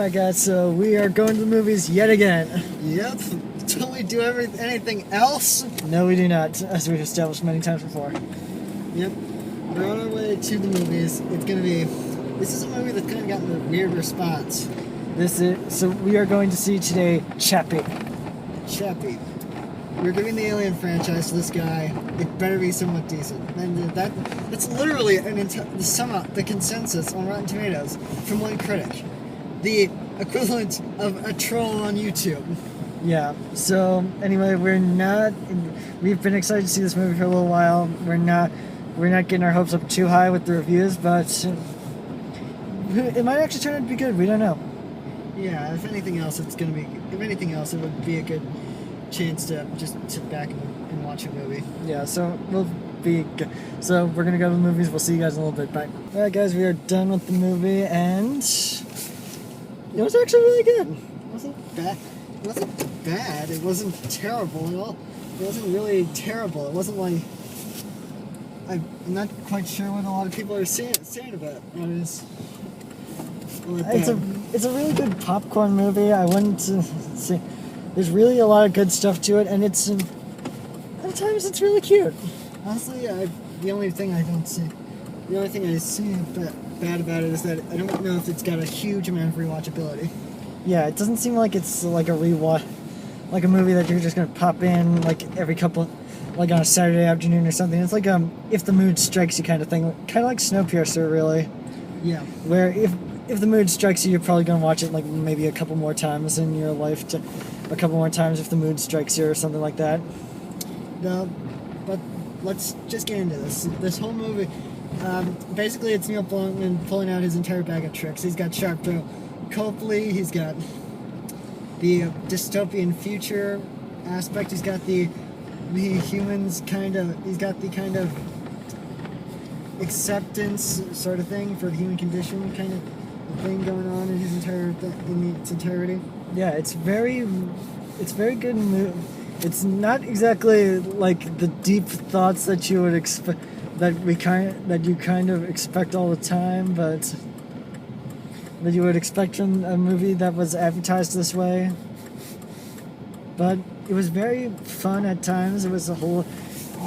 Alright guys, so we are going to the movies yet again. Yep. Don't we do anything else? No, we do not, as we've established many times before. Yep. We're on our way to the movies. This is a movie that's kind of gotten a weird response. So we are going to see today Chappie. Chappie. We're giving the Alien franchise to this guy. It better be somewhat decent. And that's literally the consensus on Rotten Tomatoes from one critic. The equivalent of a troll on YouTube. Yeah, so anyway, we've been excited to see this movie for a little while. We're not getting our hopes up too high with the reviews, but it might actually turn out to be good. We don't know. Yeah, if anything else, it would be a good chance to just sit back and watch a movie. Yeah, so we're gonna go to the movies. We'll see you guys in a little bit. Bye. Alright guys, we are done with the movie, and it was actually really good. It wasn't bad. It wasn't bad. It wasn't terrible at all. It wasn't really terrible. It wasn't like... I'm not quite sure what a lot of people are saying about it. It's a really good popcorn movie. I wouldn't say... There's really a lot of good stuff to it, and at times it's really cute. Honestly, the only thing I see bad about it is that I don't know if it's got a huge amount of rewatchability. Yeah, it doesn't seem like it's like a movie that you're just gonna pop in like like on a Saturday afternoon or something. It's like if the mood strikes you kind of thing, kind of like Snowpiercer, really. Yeah. Where if the mood strikes you, you're probably gonna watch it like maybe a couple more times in your life, a couple more times if the mood strikes you or something like that. No, but let's just get into this. This whole movie, basically it's Neil Blomkamp pulling out his entire bag of tricks. He's got Sharpto Copley, he's got the dystopian future aspect, he's got the humans he's got the kind of acceptance sort of thing for the human condition kind of thing going on in its entirety. Yeah, it's very good movie. It's not exactly like the deep thoughts that you would expect, that you kind of expect all the time, but that you would expect from a movie that was advertised this way. But it was very fun at times. It was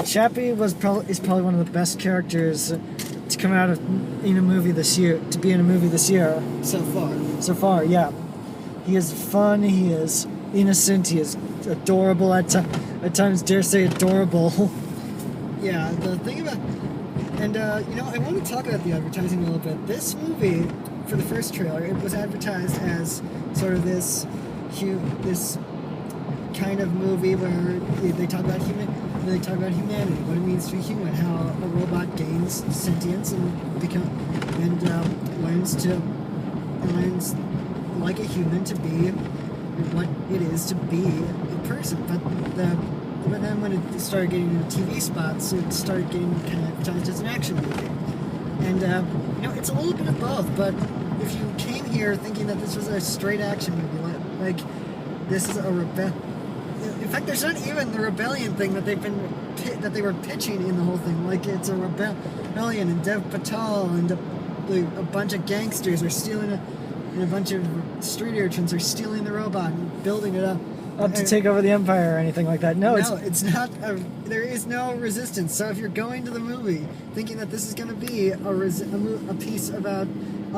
Chappie is probably one of the best characters to come out in a movie this year. To be in a movie this year. So far, yeah. He is fun. He is innocent. He is adorable at times. Dare say adorable. Yeah, the thing about, and I want to talk about the advertising a little bit. This movie, for the first trailer, it was advertised as sort of this kind of movie where they talk about humanity, what it means to be human, how a robot gains sentience and learns like a human to be what it is to be a person. But then when it started getting into TV spots, it started getting kind of advertised as an action movie. And it's a little bit of both. But if you came here thinking that this was a straight action movie, like this is a in fact, there's not even the rebellion thing that they were pitching in the whole thing. Like it's a rebellion, and Dev Patel and a bunch of gangsters are stealing and a bunch of street urchins are stealing the robot and building it up to take over the empire or anything like that. No, it's not. There is no resistance. So if you're going to the movie thinking that this is going to be a piece about an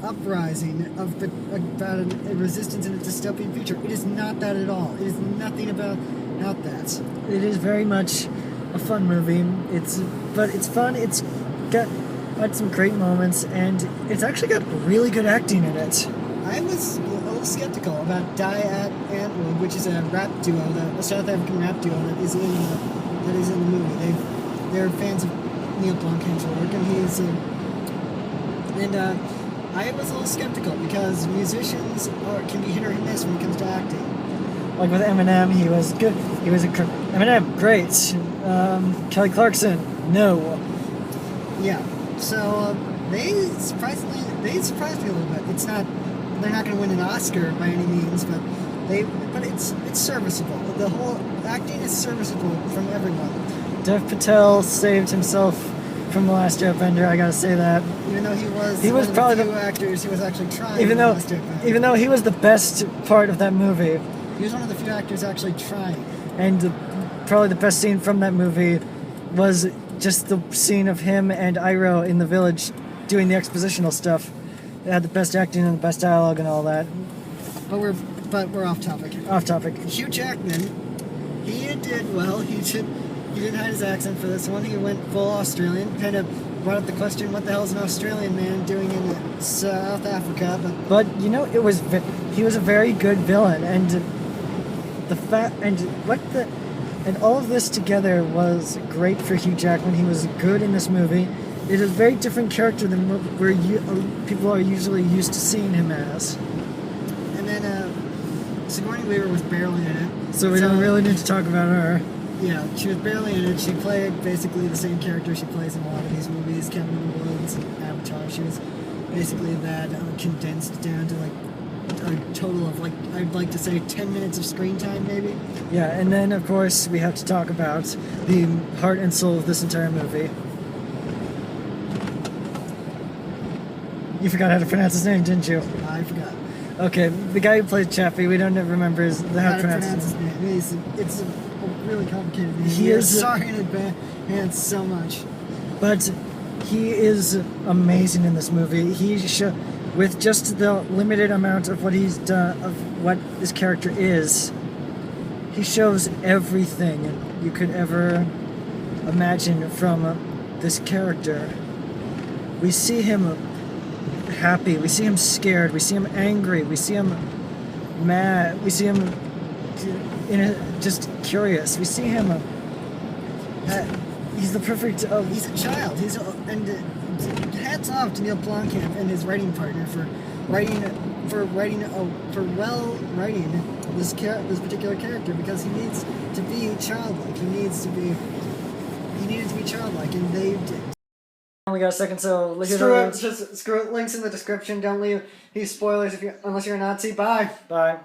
uprising, about a resistance in a dystopian future, it is not that at all. It is nothing about that. It is very much a fun movie. It's fun. It's got some great moments, and it's actually got really good acting in it. I was a little skeptical about Die at Antwoord, which is a rap duo, a South African rap duo that is in the movie. They're fans of Neil Blomkamp's work, and I was a little skeptical because musicians can be hit or miss when it comes to acting. Like with Eminem, he was good. Eminem, great. Kelly Clarkson, no. Yeah. So they surprised me a little bit. They're not going to win an Oscar by any means, but it's serviceable. The whole acting is serviceable from everyone. Dev Patel saved himself from The Last Airbender. I gotta say that. Even though he was was one probably of the few actors who was actually trying. Even in though, The Last Airbender. even though he was the best part of that movie, He was one of the few actors actually trying. and probably the best scene from that movie was just the scene of him and Iroh in the village doing the expositional stuff. It had the best acting and the best dialogue and all that. But we're off topic. Off topic. Hugh Jackman, he did well. He didn't hide his accent for this one. He went full Australian. Kind of brought up the question, what the hell is an Australian man doing in South Africa? But you know, he was a very good villain, and and all of this together was great for Hugh Jackman. He was good in this movie. It is a very different character than what people are usually used to seeing him as. And then Sigourney Weaver was barely in it. So we don't really need to talk about her. Yeah, she was barely in it. She played basically the same character she plays in a lot of these movies. Kevin Woods, Avatar. She was basically that condensed down to like a total of I'd like to say 10 minutes of screen time maybe. Yeah, and then of course we have to talk about the heart and soul of this entire movie. You forgot how to pronounce his name, didn't you? I forgot. Okay, the guy who plays Chappie, we don't remember how to pronounce his name. It's a really complicated name. He is sorry in advance so much. But he is amazing in this movie. With just the limited amount of what he's done, of what this character is, he shows everything you could ever imagine from this character. We see him happy, we see him scared, we see him angry, we see him mad, we see him just curious. We see him. He's the perfect. He's a child. Hats off to Neil Blomkamp and his writing partner for writing this particular character, because he needs to be childlike. He needed to be childlike, and they did. We got a second, so Screw it. Just screw it. Links in the description. Don't leave these spoilers unless you're a Nazi. Bye. Bye.